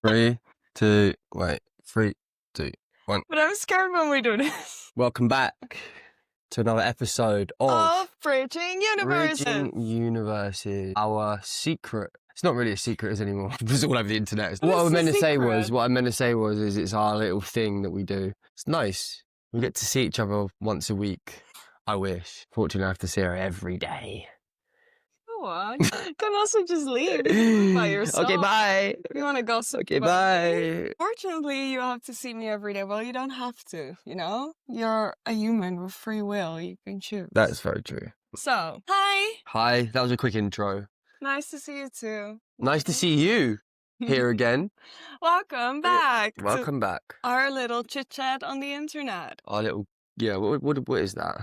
Three, two, wait. 3, 2, 1. But I'm scared when we do this. Welcome back to another episode of Bridging Universes. Bridging Universes. Our secret. It's not really a secret is anymore. It's all over the internet. What I meant to say was, is it's our little thing that we do. It's nice. We get to see each other once a week. I wish. Fortunately, I have to see her every day. You can also just leave by yourself. Okay, bye. If you want to gossip. Okay, bye. Fortunately, you have to see me every day. Well, you don't have to, you know? You're a human with free will. You can choose. That's very true. So, hi. Hi, that was a quick intro. Nice to see you too. Nice to see you here again. Welcome back. Welcome back. Our little chit chat on the internet. Our little, yeah, what is that?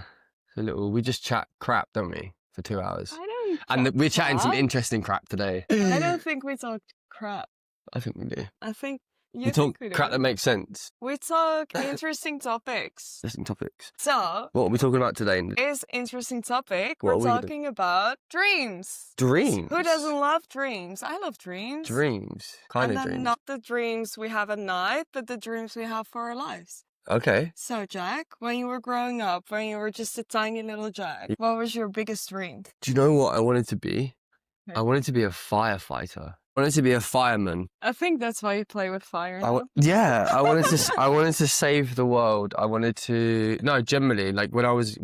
A little, we just chat crap, don't we? For 2 hours. I don't. And we're chatting some interesting crap today. I don't think we talk crap. I think we do. I think we talk crap that makes sense. We talk interesting topics. Interesting topics. So, what are we talking about today? Is interesting topic. We're talking about dreams. Dreams? Who doesn't love dreams? I love dreams. Dreams. Kind of dreams. Not the dreams we have at night, but the dreams we have for our lives. Okay. So, Jack, when you were growing up, when you were just a tiny little Jack, what was your biggest dream? Do you know what I wanted to be? Okay. I wanted to be a firefighter. I wanted to be a fireman. I think that's why you play with fire. I wanted to. I wanted to save the world. I wanted to. No, generally, like when I was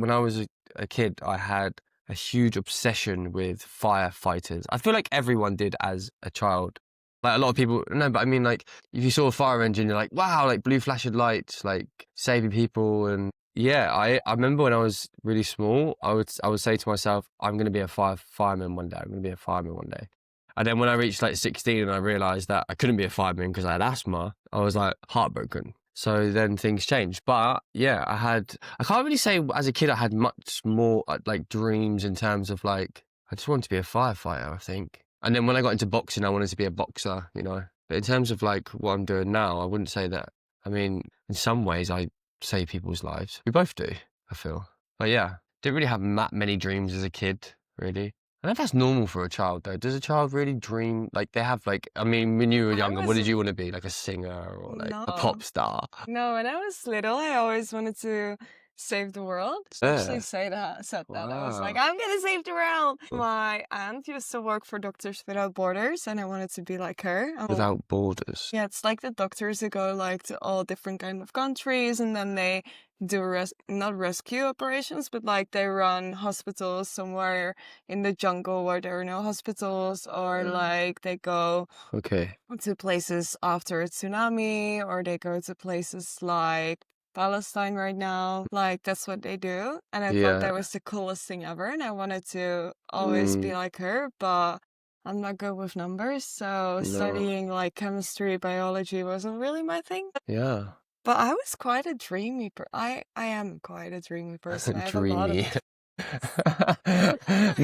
a kid, I had a huge obsession with firefighters. I feel like everyone did as a child. Like a lot of people, no, but I mean, like if you saw a fire engine, you're like, wow, like blue flashing lights, like saving people. And yeah, I remember when I was really small, I would say to myself, I'm going to be a fireman one day. I'm going to be a fireman one day. And then when I reached like 16 and I realized that I couldn't be a fireman because I had asthma, I was like heartbroken. So then things changed. But yeah, I can't really say as a kid I had much more like dreams in terms of like, I just wanted to be a firefighter, I think. And then when I got into boxing, I wanted to be a boxer, you know. But in terms of like what I'm doing now, I wouldn't say that. I mean, in some ways, I save people's lives. We both do, I feel. But yeah, didn't really have that many dreams as a kid, really. I don't know if that's normal for a child, though. Does a child really dream? Like, they have, like, I mean, when you were younger, what did you want to be? Like a singer or like a pop star? No, when I was little, I always wanted to save the world. Actually said that. I was like, I'm gonna save the world. My aunt used to work for Doctors Without Borders, and I wanted to be like her. Without Borders? Yeah, it's like the doctors who go like to all different kind of countries, and then they do not rescue operations, but like they run hospitals somewhere in the jungle where there are no hospitals, or like they go to places after a tsunami, or they go to places like Palestine right now. Like that's what they do, and I thought that was the coolest thing ever, and I wanted to always be like her, but I'm not good with numbers, so studying like chemistry, biology wasn't really my thing. Yeah. But I was quite a dreamy I am quite a dreamy person. I have a lot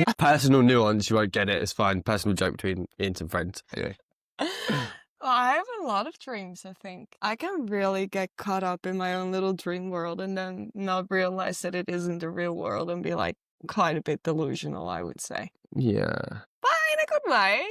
of personal nuance, you won't get it, it's fine. Personal joke between me and some friends. Anyway. Well, I have a lot of dreams, I think. I can really get caught up in my own little dream world and then not realize that it isn't the real world and be like quite a bit delusional, I would say. Yeah. But in a good way.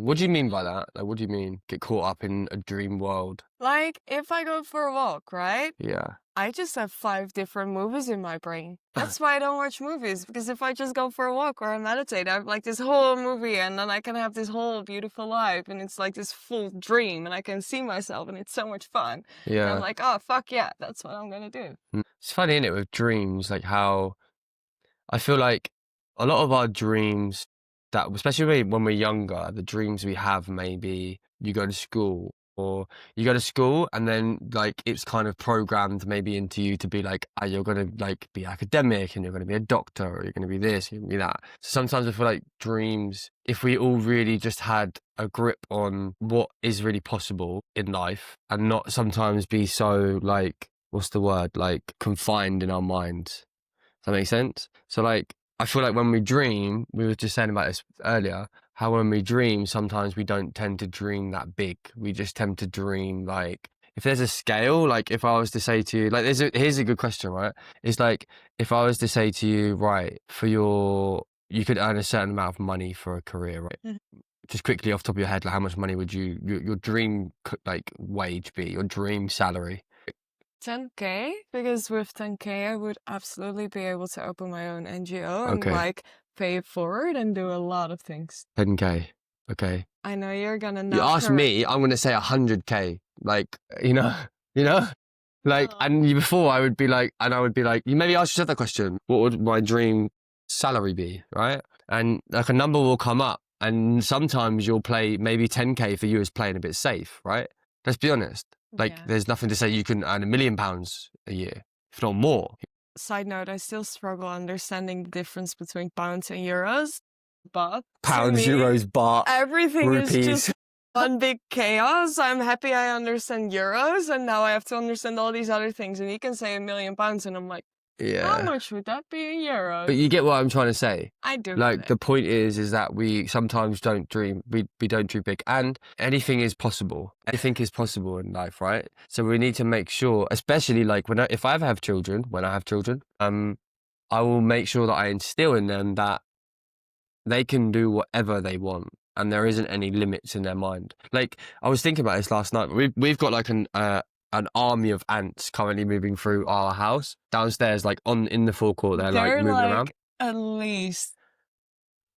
What do you mean by that? Like, what do you mean? Get caught up in a dream world? Like, if I go for a walk, right? Yeah. I just have 5 different movies in my brain. That's why I don't watch movies, because if I just go for a walk or I meditate, I have like this whole movie and then I can have this whole beautiful life and it's like this full dream and I can see myself and it's so much fun. Yeah. And I'm like, oh, fuck yeah, that's what I'm going to do. It's funny, isn't it, with dreams, like how I feel like a lot of our dreams, that especially when we're younger, the dreams we have, maybe you go to school. Or you go to school and then like it's kind of programmed maybe into you to be like, you're going to like be academic and you're going to be a doctor or you're going to be this, you're going to be that. So sometimes I feel like dreams, if we all really just had a grip on what is really possible in life and not sometimes be so like, what's the word, like confined in our minds. Does that make sense? So like, I feel like when we dream, we were just saying about this earlier, how when we dream, sometimes we don't tend to dream that big. We just tend to dream like, if there's a scale, like if I was to say to you, like here's a good question, right? It's like, if I was to say to you, right, you could earn a certain amount of money for a career, right? just quickly off the top of your head, like how much money would your dream like wage be? Your dream salary? 10K, because with 10K I would absolutely be able to open my own NGO and Okay. like pay it forward and do a lot of things. 10K. Okay. I know you're gonna You not ask me, I'm gonna say 100K. Like, you know, like, No. and before I would be like, you maybe ask yourself that question: what would my dream salary be, right? And like a number will come up, and sometimes you'll play maybe 10K for you is playing a bit safe, right? Let's be honest. Like, Yeah. there's nothing to say you can earn £1 million a year, if not more. Side note, I still struggle understanding the difference between pounds and euros, but to Pounds, me, euros, baht, everything is rupees. just one big chaos. I'm happy I understand euros, and now I have to understand all these other things. And you can say £1 million, and I'm like, how Yeah. much would that be in euros? But you get what I'm trying to say. I do. Like, get the it. point is that we sometimes don't dream. We don't dream big, and anything is possible. Anything is possible in life, right? So we need to make sure, especially like if I have children, I will make sure that I instill in them that they can do whatever they want, and there isn't any limits in their mind. Like, I was thinking about this last night. We've got like an army of ants currently moving through our house downstairs, like in the forecourt. They're like moving around. At least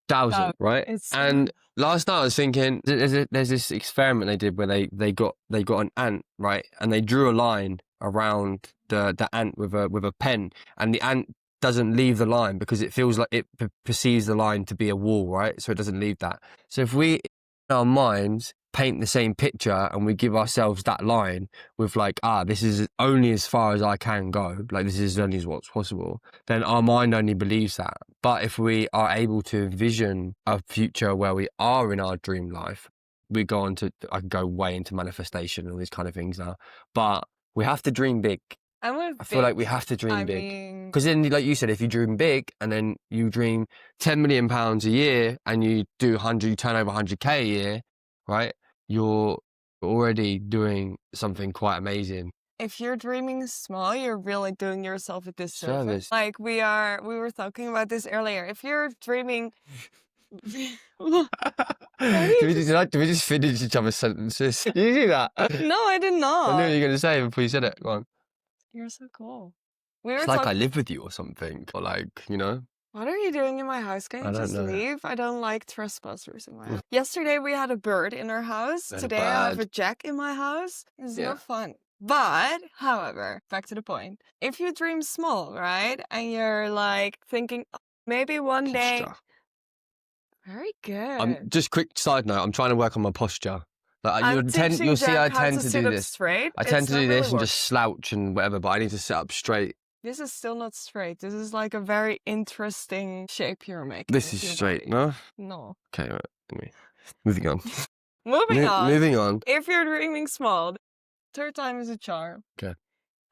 1,000, right? it's And last night I was thinking, there's this experiment they did where they got an ant, right, and they drew a line around the ant with a pen, and the ant doesn't leave the line because it feels like it perceives the line to be a wall, right? So it doesn't leave that. So if we, in our minds, paint the same picture and we give ourselves that line with like, this is only as far as I can go, like this is only what's possible, then our mind only believes that. But if we are able to envision a future where we are in our dream life, we go on to, I can go way into manifestation and all these kind of things now, but we have to dream big. I feel like we have to dream big. Because then, like you said, if you dream big and then you dream £10 million a year and you do you turn over 100K a year, right? You're already doing something quite amazing. If you're dreaming small, you're really doing yourself a disservice. Service. Like we were talking about this earlier. If you're dreaming, Did we just finish each other's sentences? Did you do that? No, I did not. I knew what you were going to say before you said it. Go on. You're so cool. We were It's like I live with you or something, or like, you know. What are you doing in my house? Can you just leave? I don't like trespassers in my house. Yesterday we had a bird in our house. Today I have a jack in my house. It's no fun. But, however, back to the point. If you dream small, right? And you're like thinking, maybe one day. Very good. Just quick side note, I'm trying to work on my posture. Like you'll see I tend to do this. Straight. I tend to do this and just slouch and whatever, but I need to sit up straight. This is still not straight. This is like a very interesting shape you're making. This is straight, no? No. Okay, right. Anyway, moving on. Moving on. If you're dreaming small, third time is a charm. Okay.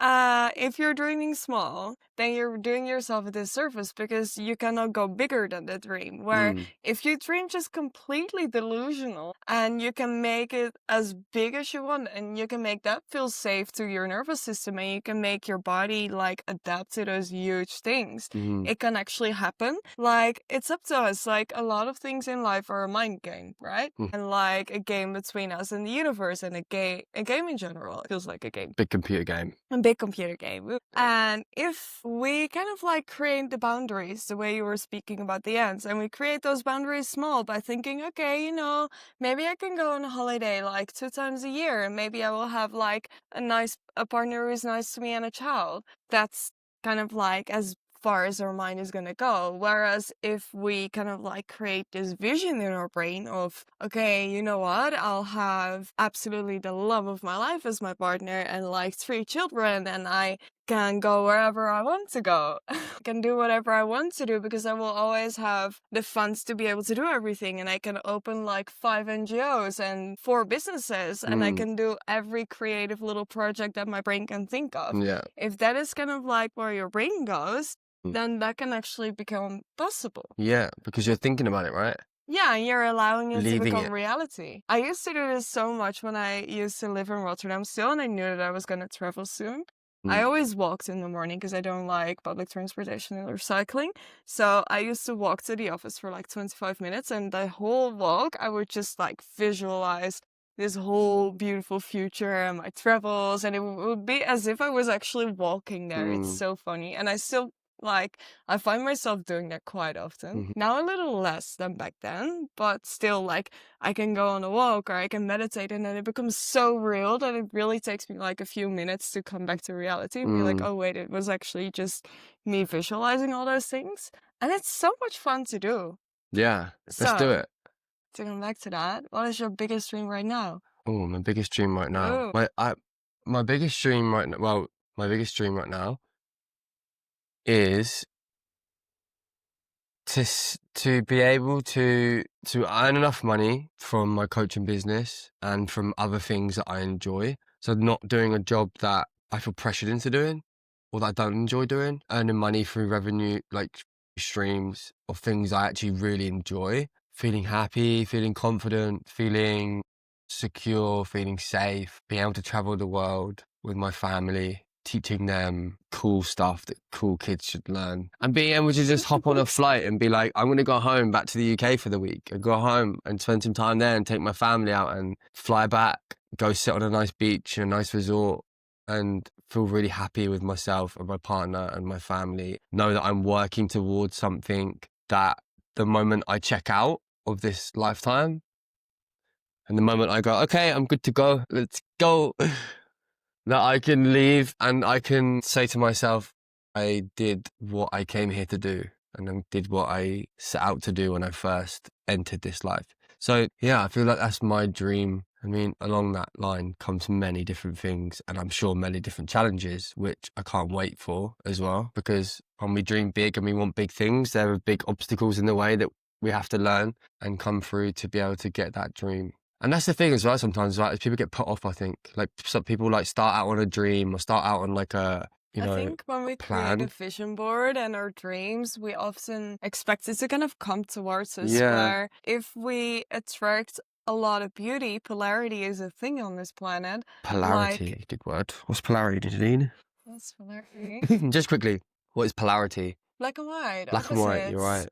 If you're dreaming small, then you're doing yourself a disservice because you cannot go bigger than the dream. Where if you dream just completely delusional and you can make it as big as you want and you can make that feel safe to your nervous system and you can make your body like adapt to those huge things, it can actually happen. Like it's up to us. Like a lot of things in life are a mind game, right? And like a game between us and the universe and a game in general. It feels like a game. Big computer game. A big computer game. And if we kind of like create the boundaries the way you were speaking about the ants, and we create those boundaries small by thinking, okay, you know, maybe I can go on a holiday like 2 times a year and maybe I will have like a partner who is nice to me and a child. That's kind of like as far as our mind is going to go. Whereas if we kind of like create this vision in our brain of, okay, you know what, I'll have absolutely the love of my life as my partner and like 3 children and I can go wherever I want to go. I can do whatever I want to do because I will always have the funds to be able to do everything and I can open like 5 NGOs and 4 businesses and I can do every creative little project that my brain can think of. Yeah. If that is kind of like where your brain goes, then that can actually become possible. Yeah, because you're thinking about it, right? Yeah, and you're allowing it to become reality. I used to do this so much when I used to live in Rotterdam still, and I knew that I was going to travel soon. I always walked in the morning because I don't like public transportation or cycling. So I used to walk to the office for like 25 minutes, and the whole walk, I would just like visualize this whole beautiful future and my travels, and it would be as if I was actually walking there. It's so funny. And I still like, I find myself doing that quite often. Now a little less than back then, but still like I can go on a walk or I can meditate, and then it becomes so real that it really takes me like a few minutes to come back to reality and be like, oh wait, it was actually just me visualizing all those things. And it's so much fun to do. Yeah, let's do So, it. to come back to that, what is your biggest dream right now? Oh, my biggest dream right now. Oh, My biggest dream right now. Well, my biggest dream right now is to be able to earn enough money from my coaching business and from other things that I enjoy. So not doing a job that I feel pressured into doing or that I don't enjoy doing, earning money through revenue, like streams of things I actually really enjoy, feeling happy, feeling confident, feeling secure, feeling safe, being able to travel the world with my family, teaching them cool stuff that cool kids should learn, and being able to just hop on a flight and be like, I'm going to go home back to the UK for the week and go home and spend some time there and take my family out and fly back, go sit on a nice beach in a nice resort and feel really happy with myself and my partner and my family. Know that I'm working towards something that the moment I check out of this lifetime and the moment I go, okay, I'm good to go, let's go, that I can leave and I can say to myself, I did what I came here to do and I did what I set out to do when I first entered this life. So yeah, I feel like that's my dream. I mean, along that line comes many different things and I'm sure many different challenges, which I can't wait for as well, because when we dream big and we want big things, there are big obstacles in the way that we have to learn and come through to be able to get that dream. And that's the thing as well sometimes, right? Is people get put off, I think. Like some people like start out on a dream or start out on like a, I think when we create a plan. vision board and our dreams, we often expect it to kind of come towards us. Yeah. Where if we attract a lot of beauty, polarity is a thing on this planet. Polarity, good word. What's polarity, Nadine? What's polarity? Just quickly, what is polarity? Black and white, Black and white, you're right.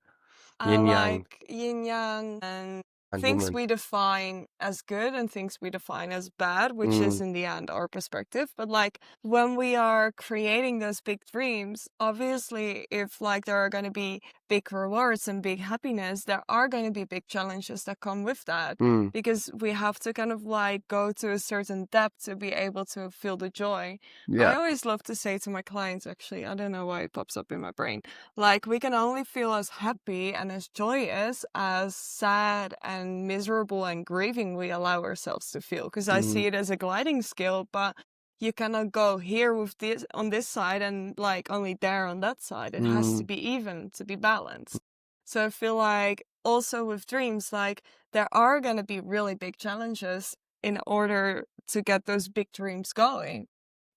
opposites. Yin yang Like yin yang and and things woman. we define as good and things we define as bad, which is in the end our perspective. But like when we are creating those big dreams, obviously if like there are going to be big rewards and big happiness, there are going to be big challenges that come with that, because we have to kind of like go to a certain depth to be able to feel the joy. I always love to say to my clients, actually, I don't know why it pops up in my brain, like we can only feel as happy and as joyous as sad and miserable and grieving we allow ourselves to feel, because I see it as a gliding scale, but you cannot go here with this on this side and like only there on that side. It has to be even, to be balanced. So I feel like also with dreams, like there are going to be really big challenges in order to get those big dreams going.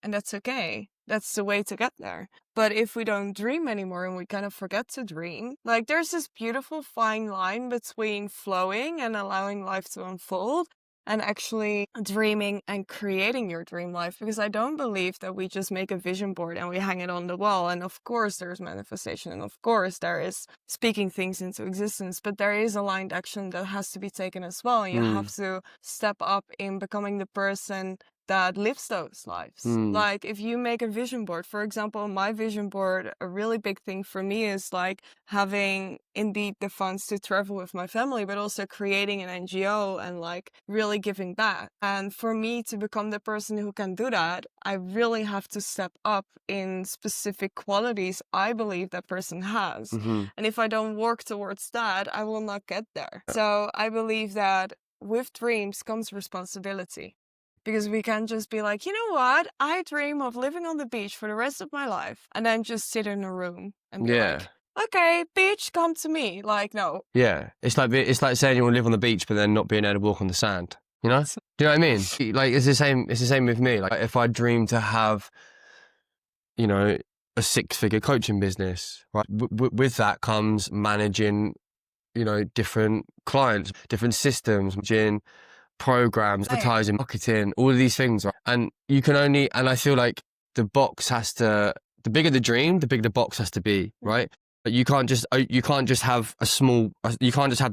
And that's okay. That's the way to get there. But if we don't dream anymore and we kind of forget to dream, like there's this beautiful fine line between flowing and allowing life to unfold and actually dreaming and creating your dream life. Because I don't believe that we just make a vision board and we hang it on the wall. And of course there's manifestation, and of course there is speaking things into existence, but there is aligned action that has to be taken as well. And you have to step up in becoming the person that lives those lives. Like if you make a vision board, for example, my vision board, a really big thing for me is like having indeed the funds to travel with my family, but also creating an NGO and like really giving back. And for me to become the person who can do that, I really have to step up in specific qualities I believe that person has. And if I don't work towards that, I will not get there. So I believe that with dreams comes responsibility. Because we can't just be like, you know what? I dream of living on the beach for the rest of my life. And then just sit in a room and be like, okay, beach, come to me. Like, no. Yeah. It's like saying you want to live on the beach, but then not being able to walk on the sand. You know? Do you know what I mean? Like, it's the same with me. Like, if I dream to have, you know, a 6-figure coaching business, right? With that comes managing, you know, different clients, different systems, managing programs, advertising, marketing, all of these things, right? And you can only, and I feel like the bigger the dream, the bigger the box has to be, right? But you can't just have you can't just have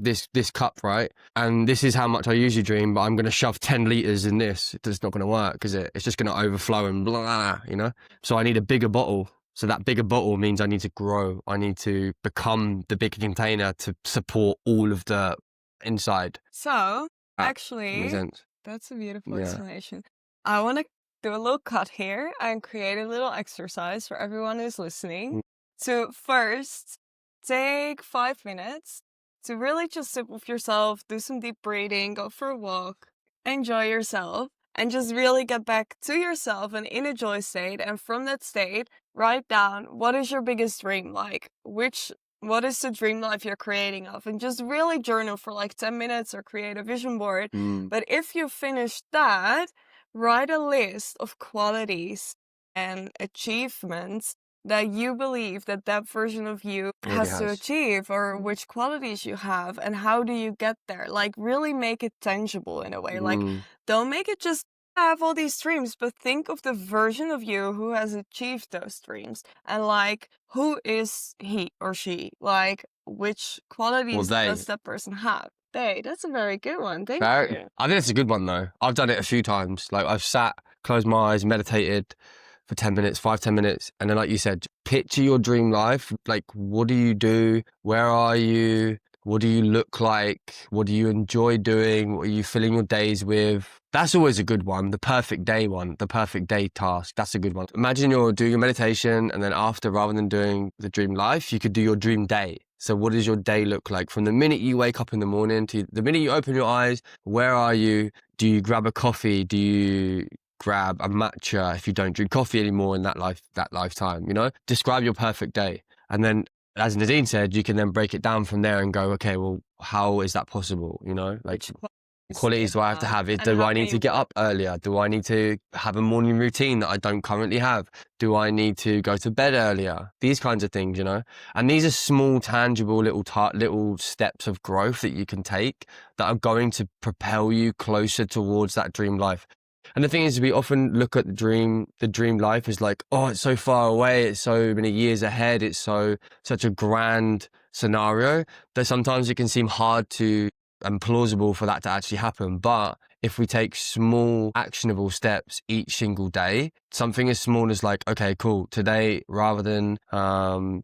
this cup, right? And this is how much I usually dream, but I'm going to shove 10 liters in this. It's not going to work, is it? It's just going to overflow and blah, you know? So I need a bigger bottle. So that bigger bottle means I need to grow. I need to become the bigger container to support all of the inside. So, Makes actually, sense. that's a beautiful Yeah. explanation. I want to do a little cut here and create a little exercise for everyone who's listening. So first, take 5 minutes to really just sit with yourself, do some deep breathing, go for a walk, enjoy yourself, and just really get back to yourself and in a joy state. And from that state, write down what is your biggest dream like? What is the dream life you're creating of? And just really journal for like 10 minutes or create a vision board. But if you finish that, write a list of qualities and achievements that you believe that that version of you has to achieve, or which qualities you have and how do you get there. Like really make it tangible in a way. Like don't make it just have all these dreams, but think of the version of you who has achieved those dreams and like who is he or she, like which qualities does that person have. That's a very good one. Thank you. I think it's a good one though. I've done it a few times. Like I've sat, closed my eyes, meditated for 10 minutes, 5-10 minutes. And then like you said, picture your dream life. Like what do you do? Where are you? What do you look like? What do you enjoy doing? What are you filling your days with? That's always a good one. The perfect day one, the perfect day task. That's a good one. Imagine you're doing a meditation and then after, rather than doing the dream life, you could do your dream day. So what does your day look like? From the minute you wake up in the morning to the minute you open your eyes, where are you? Do you grab a coffee? Do you grab a matcha if you don't drink coffee anymore in that lifetime, you know? Describe your perfect day. And then, as Nadine said, you can then break it down from there and go, okay, well, how is that possible? You know, like qualities do I have to have? Do I need to get up earlier? Do I need to have a morning routine that I don't currently have? Do I need to go to bed earlier? These kinds of things, you know? And these are small, tangible little steps of growth that you can take that are going to propel you closer towards that dream life. And the thing is, we often look at the dream life as like, oh, it's so far away. It's so many years ahead. It's such a grand scenario that sometimes it can seem hard to and plausible for that to actually happen. But if we take small actionable steps each single day, something as small as like, okay, cool, today, rather than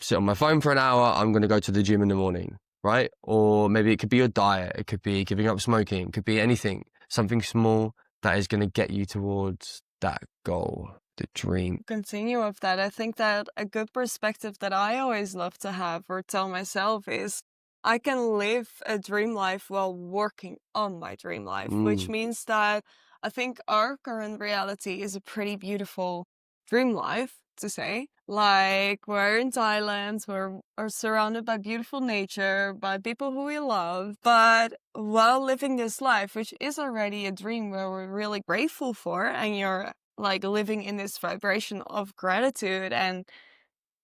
sit on my phone for an hour, I'm going to go to the gym in the morning, right? Or maybe it could be your diet. It could be giving up smoking. It could be anything, something small that is going to get you towards that goal, the dream. Continue with that. I think that a good perspective that I always love to have or tell myself is I can live a dream life while working on my dream life, which means that I think our current reality is a pretty beautiful dream life, to say. Like, we're in Thailand, we're surrounded by beautiful nature, by people who we love. But while living this life, which is already a dream where we're really grateful for, and you're like living in this vibration of gratitude and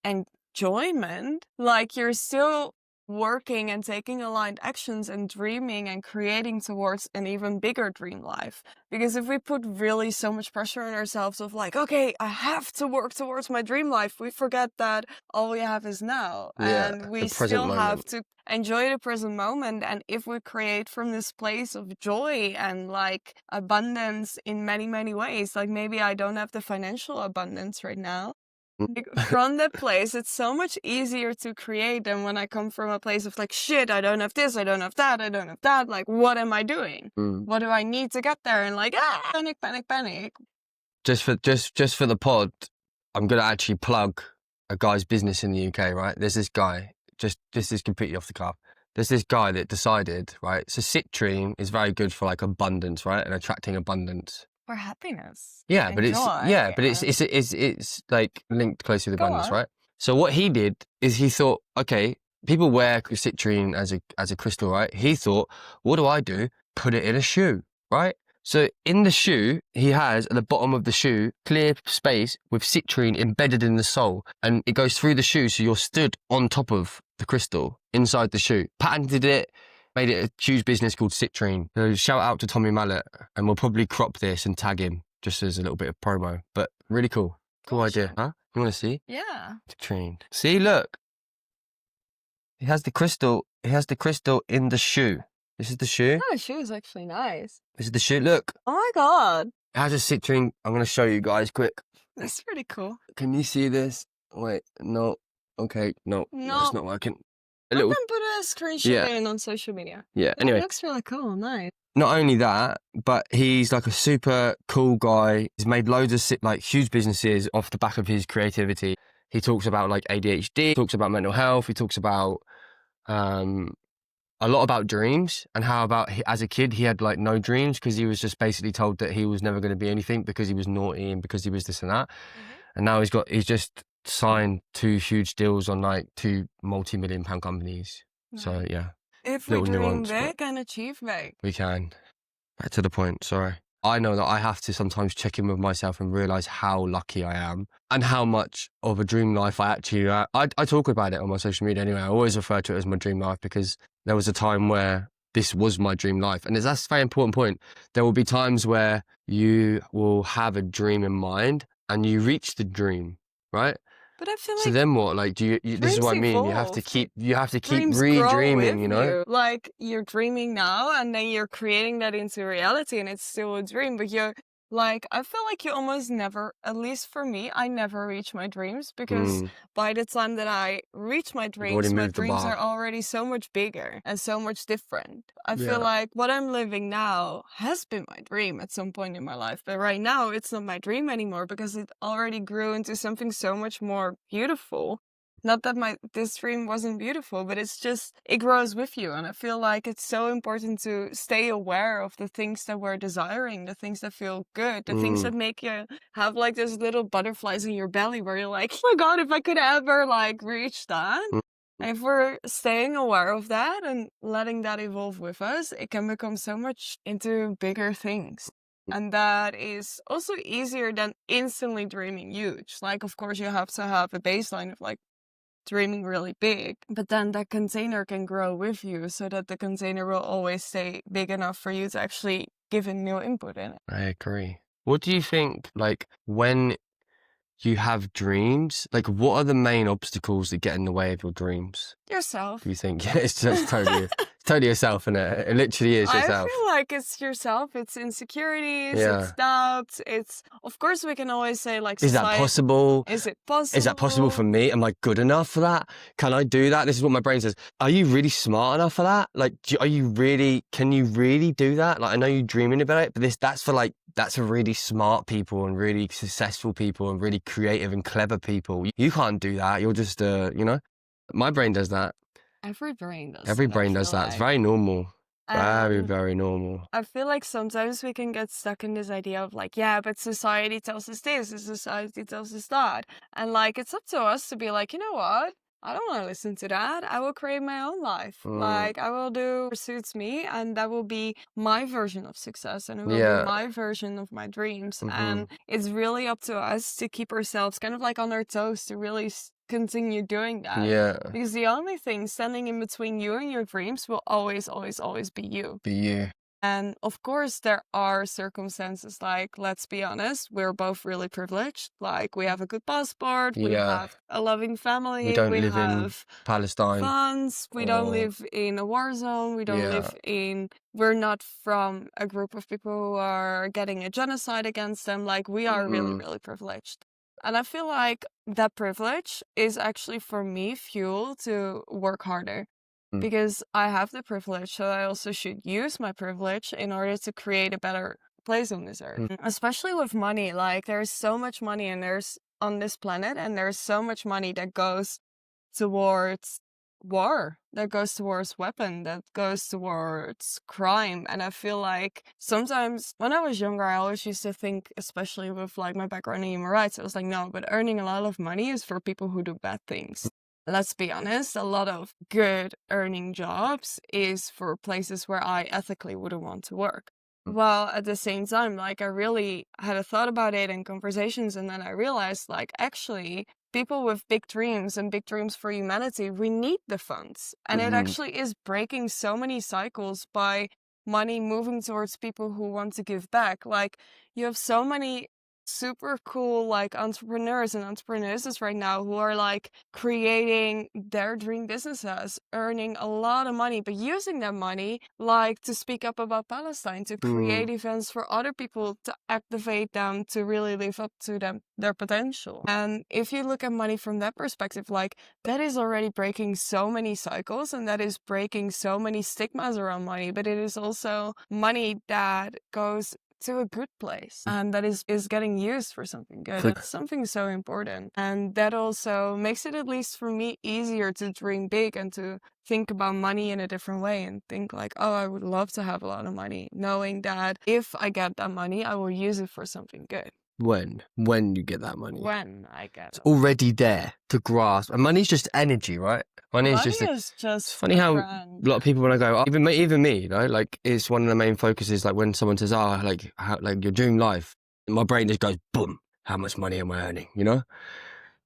enjoyment, like you're still working and taking aligned actions and dreaming and creating towards an even bigger dream life. Because if we put really so much pressure on ourselves of like, okay, I have to work towards my dream life, we forget that all we have is now. And we still have to enjoy the present moment. And if we create from this place of joy and like abundance in many, many ways, like maybe I don't have the financial abundance right now, from that place, it's so much easier to create than when I come from a place of like, shit, I don't have this, I don't have that, I don't have that. Like, what am I doing? What do I need to get there? And like, panic, panic, panic. Just for the pod, I'm gonna actually plug a guy's business in the UK, right? There's this guy, this is completely off the cuff. There's this guy that decided, right? So citrine is very good for like abundance, right? And attracting abundance. For happiness. Yeah, but it's like linked closely with abundance, right? So what he did is he thought, okay, people wear citrine as a crystal, right? He thought, what do I do? Put it in a shoe, right? So in the shoe, he has at the bottom of the shoe clear space with citrine embedded in the sole, and it goes through the shoe, so you're stood on top of the crystal inside the shoe. Patented it. Made it a huge business called Citrine. So shout out to Tommy Mallet, and we'll probably crop this and tag him just as a little bit of promo. But really cool. Cool idea, huh? You want to see? Yeah. Trained. See, look. It has the crystal. It has the crystal in the shoe. This is the shoe. Oh, the shoe is actually nice. This is the shoe. Look. Oh my god. It has a citrine. I'm going to show you guys quick. That's pretty cool. Can you see this? Wait, no. Okay, no. No. It's not working. I can put a screenshot in on social media. Yeah, It anyway. looks really cool. Nice. Not only that, but he's like a super cool guy. He's made loads of like huge businesses off the back of his creativity. He talks about like ADHD, talks about mental health. He talks about a lot about dreams and how about as a kid he had like no dreams because he was just basically told that he was never going to be anything because he was naughty and because he was this and that. And now he's just signed 2 huge deals on like 2 multi-million-pound companies. Nice. So yeah, If we little dream nuance, but big and achieve big. we can. Back to the point, sorry. I know that I have to sometimes check in with myself and realise how lucky I am and how much of a dream life I actually... I talk about it on my social media anyway. I always refer to it as my dream life because there was a time where this was my dream life. And that's a very important point. There will be times where you will have a dream in mind and you reach the dream, right? But I feel like so then what? Like, this is what I mean. You have to keep dreams redreaming, you know? Like, you're dreaming now and then you're creating that into reality and it's still a dream, but you're like, I feel like you almost never, at least for me, I never reach my dreams because by the time that I reach my dreams are already so much bigger and so much different. I feel like what I'm living now has been my dream at some point in my life, but right now it's not my dream anymore because it already grew into something so much more beautiful. Not that this dream wasn't beautiful, but it's just, it grows with you. And I feel like it's so important to stay aware of the things that we're desiring, the things that feel good, the things that make you have like those little butterflies in your belly where you're like, oh my God, if I could ever like reach that. And if we're staying aware of that and letting that evolve with us, it can become so much into bigger things. And that is also easier than instantly dreaming huge. Like, of course, you have to have a baseline of like, dreaming really big, but then that container can grow with you so that the container will always stay big enough for you to actually give a new input in it. I agree. What do you think, like, when you have dreams, like, what are the main obstacles that get in the way of your dreams? Yourself. Do you think? Yeah, it's just totally yourself, innit? It literally is yourself. I feel like it's yourself, it's insecurities, it's doubts, it's, of course we can always say like, is that possible? Is it possible? Is that possible for me? Am I good enough for that? Can I do that? This is what my brain says. Are you really smart enough for that? Like, can you really do that? Like, I know you're dreaming about it, but that's for really smart people and really successful people and really creative and clever people. You can't do that. You're just, my brain does that. Every brain does. Every brain does that. It's very normal. Very, very normal. I feel like sometimes we can get stuck in this idea of like, yeah, but society tells us this and society tells us that. And like, it's up to us to be like, you know what? I don't want to listen to that. I will create my own life. Like, I will do what suits me, and that will be my version of success, and it will be my version of my dreams. And it's really up to us to keep ourselves kind of like on our toes to really continue doing that. Yeah. Because the only thing standing in between you and your dreams will always, always, always be you. Be you. And of course, there are circumstances like, let's be honest, we're both really privileged. Like, we have a good passport, we have a loving family, we don't live in Palestine. Funds, we don't live in a war zone, we don't live we're not from a group of people who are getting a genocide against them. Like, we are really, really privileged. And I feel like that privilege is actually, for me, fuel to work harder. Because I have the privilege, so I also should use my privilege in order to create a better place on this earth. Especially with money, like there's so much money on this planet, and there's so much money that goes towards war, that goes towards weapon, that goes towards crime. And I feel like sometimes when I was younger, I always used to think, especially with like my background in human rights, I was like, no, but earning a lot of money is for people who do bad things. Let's be honest, a lot of good earning jobs is for places where I ethically wouldn't want to work. Well, at the same time, like I really had a thought about it in conversations, and then I realized like actually people with big dreams and big dreams for humanity, we need the funds. And it actually is breaking so many cycles by money moving towards people who want to give back. Like you have so many super cool like entrepreneurs and entrepreneuses right now who are like creating their dream businesses, earning a lot of money, but using that money like to speak up about Palestine, to create events for other people, to activate them to really live up to their potential. And if you look at money from that perspective, like that is already breaking so many cycles and that is breaking so many stigmas around money, but it is also money that goes to a good place and that is getting used for something good. That's something so important. And that also makes it, at least for me, easier to dream big and to think about money in a different way and think like, oh, I would love to have a lot of money, knowing that if I get that money, I will use it for something good. When you get that money. When I get it's already there to grasp. And money's just energy, right? Money is just it's funny how a lot of people, when I go, oh, even me, you know, like it's one of the main focuses. Like when someone says, oh, like your dream life, my brain just goes, boom, how much money am I earning, you know?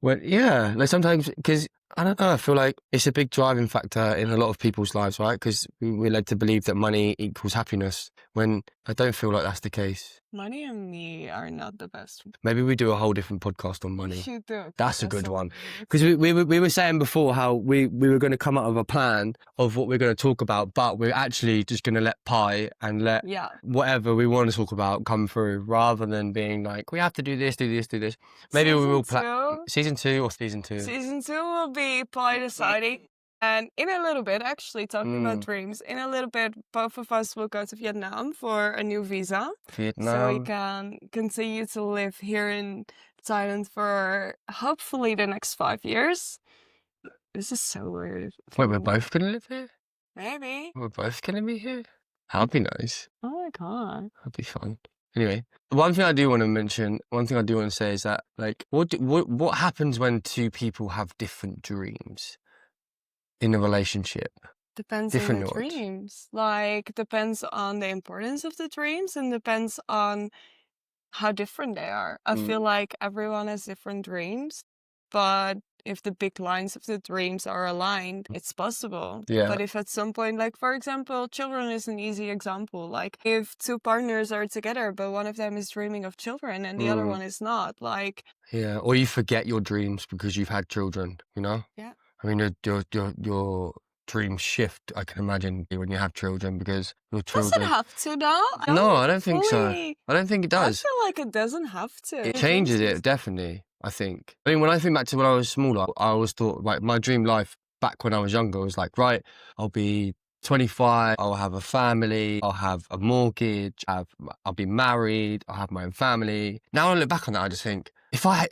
Well, yeah, like sometimes, because I don't know, I feel like it's a big driving factor in a lot of people's lives, right? Because we're led to believe that money equals happiness, when I don't feel like that's the case. Money and me are not the best. Maybe we do a whole different podcast on money. We should do. That's a good one. Because we were saying before how we were going to come up with a plan of what we're going to talk about, but we're actually just going to let pie and let whatever we want to talk about come through, rather than being like, we have to do this, do this, do this. Maybe we will plan season 2 or season 2. Season 2 will be pie deciding. And in a little bit, actually, talking about dreams, in a little bit, both of us will go to Vietnam for a new visa. So we can continue to live here in Thailand for hopefully the next 5 years. This is so weird. Wait, we're both going to live here? Maybe. We're both going to be here? That'd be nice. Oh my God. That'd be fun. Anyway, one thing I do want to say is that, like, what happens when two people have different dreams in a relationship? Depends on the dreams. Like, depends on the importance of the dreams and depends on how different they are. I feel like everyone has different dreams, but if the big lines of the dreams are aligned, it's possible. Yeah. But if at some point, like for example, children is an easy example. Like if two partners are together, but one of them is dreaming of children and the other one is not, like. Yeah, or you forget your dreams because you've had children, you know? Yeah. I mean, your dreams shift, I can imagine, when you have children, because your children... Does it have to, though? No, I don't think so. I don't think it does. I feel like it doesn't have to. It changes it, definitely, I think. I mean, when I think back to when I was smaller, I always thought, like, my dream life back when I was younger was like, right, I'll be 25, I'll have a family, I'll have a mortgage, I'll be married, I'll have my own family. Now I look back on that, I just think, if I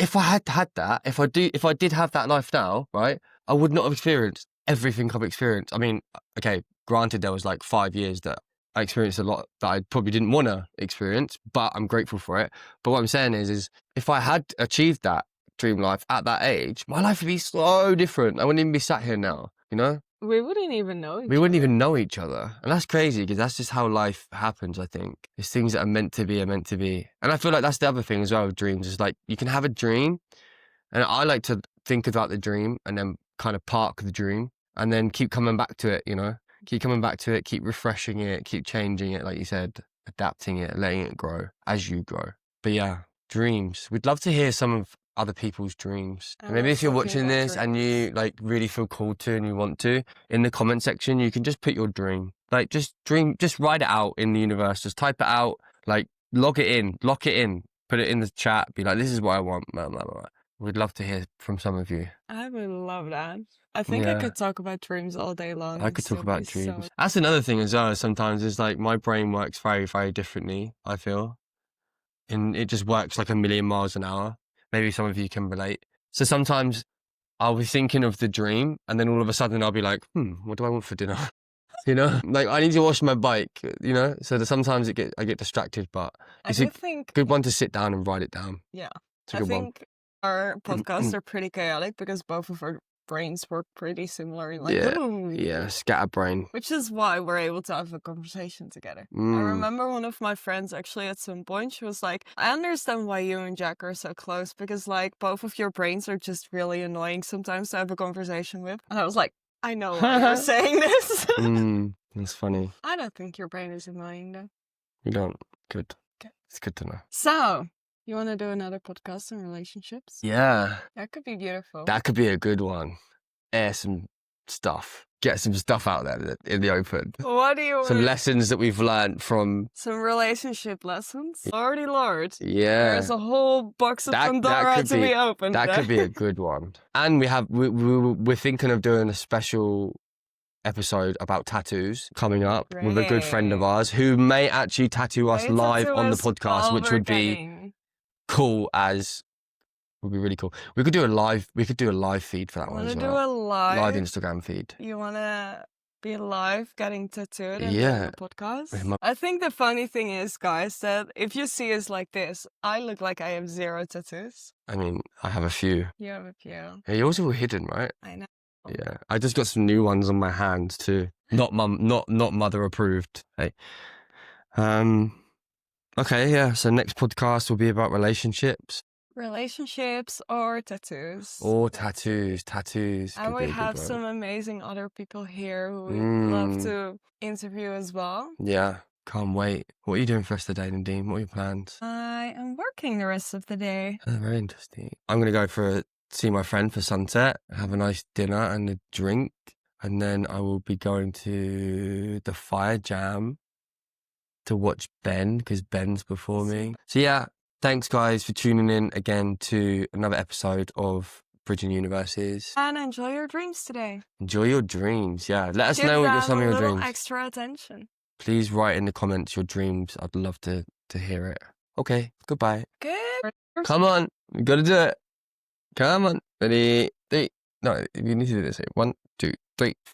had that, if I did have that life now, right, I would not have experienced everything I've experienced. I mean, okay, granted, there was like 5 years that I experienced a lot that I probably didn't want to experience, but I'm grateful for it. But what I'm saying is if I had achieved that dream life at that age, my life would be so different. I wouldn't even be sat here now, you know? We wouldn't even know each other. We wouldn't even know each other. And that's crazy, because that's just how life happens, I think. It's things that are meant to be are meant to be. And I feel like that's the other thing as well with dreams, is like you can have a dream, and I like to think about the dream and then kind of park the dream and then keep coming back to it, you know? Keep coming back to it, keep refreshing it, keep changing it, like you said, adapting it, letting it grow as you grow. But yeah, dreams. We'd love to hear some of other people's dreams. And maybe if you're watching this and you like really feel called to and you want to, in the comment section, you can just put your dream. Like just write it out in the universe. Just type it out, like lock it in, put it in the chat, be like, this is what I want, blah, blah, blah. We'd love to hear from some of you. I would love that. I think I could talk about dreams all day long. I could talk about dreams. That's another thing as well. Sometimes is like my brain works very, very differently, I feel. And it just works like a million miles an hour. Maybe some of you can relate. So sometimes I'll be thinking of the dream and then all of a sudden I'll be like, what do I want for dinner? You know, like I need to wash my bike, you know? So that sometimes I get distracted, but it's a good one to sit down and write it down. Yeah. I think our podcasts are pretty chaotic because both of our brains work pretty similar. Like, yeah, scatterbrain. Which is why we're able to have a conversation together. I remember one of my friends actually at some point, she was like, I understand why you and Jack are so close because like both of your brains are just really annoying sometimes to have a conversation with. And I was like, I know why you're saying this. That's funny. I don't think your brain is annoying though. You don't? Good. Okay. It's good to know. So, You want to do another podcast on relationships? Yeah, That could be beautiful. that could be a good one. Air some stuff. Get some stuff out there in the open. What do you Some want? lessons that we've learned from. Some relationship lessons? Lordy Lord. Yeah. There's a whole box of Pandora could to be opened. That there. could be a good one. And we're thinking of doing a special episode about tattoos coming up with a good friend of Great. ours who may actually tattoo us May live tattoo on the us podcast, while which we're would be getting- cool as would be really cool. We could do a live feed for that You one want as to do well. a live Instagram feed. You want to be live getting tattooed and Yeah. doing a podcast? With my- I think the funny thing is, guys, that if you see us like this, I look like I have 0 tattoos. I mean, I have a few. You have a few. Yeah, yours are all hidden, right? I know. Yeah. I just got some new ones on my hands too. Not mother approved. Hey. Okay, yeah. So next podcast will be about relationships. Relationships or tattoos. Or tattoos. Tattoos. And could we be a good have one. some amazing other people here who we'd love Mm. to interview as well. Yeah. Can't wait. What are you doing for us today, Nadine? What are your plans? I am working the rest of the day. Oh, very interesting. I'm going to go see my friend for sunset, have a nice dinner and a drink, and then I will be going to the Fire Jam to watch Ben, because Ben's performing. So yeah, thanks guys for tuning in again to another episode of Bridging Universes. And enjoy your dreams today. Enjoy your dreams. Yeah, let us Give know what them some of a your little dreams. extra attention. Please write in the comments your dreams. I'd love to hear it. Okay, goodbye. Good. Come on, we gotta do it. Come on. Ready? 3. No, you need to do this. 1, 2, 3.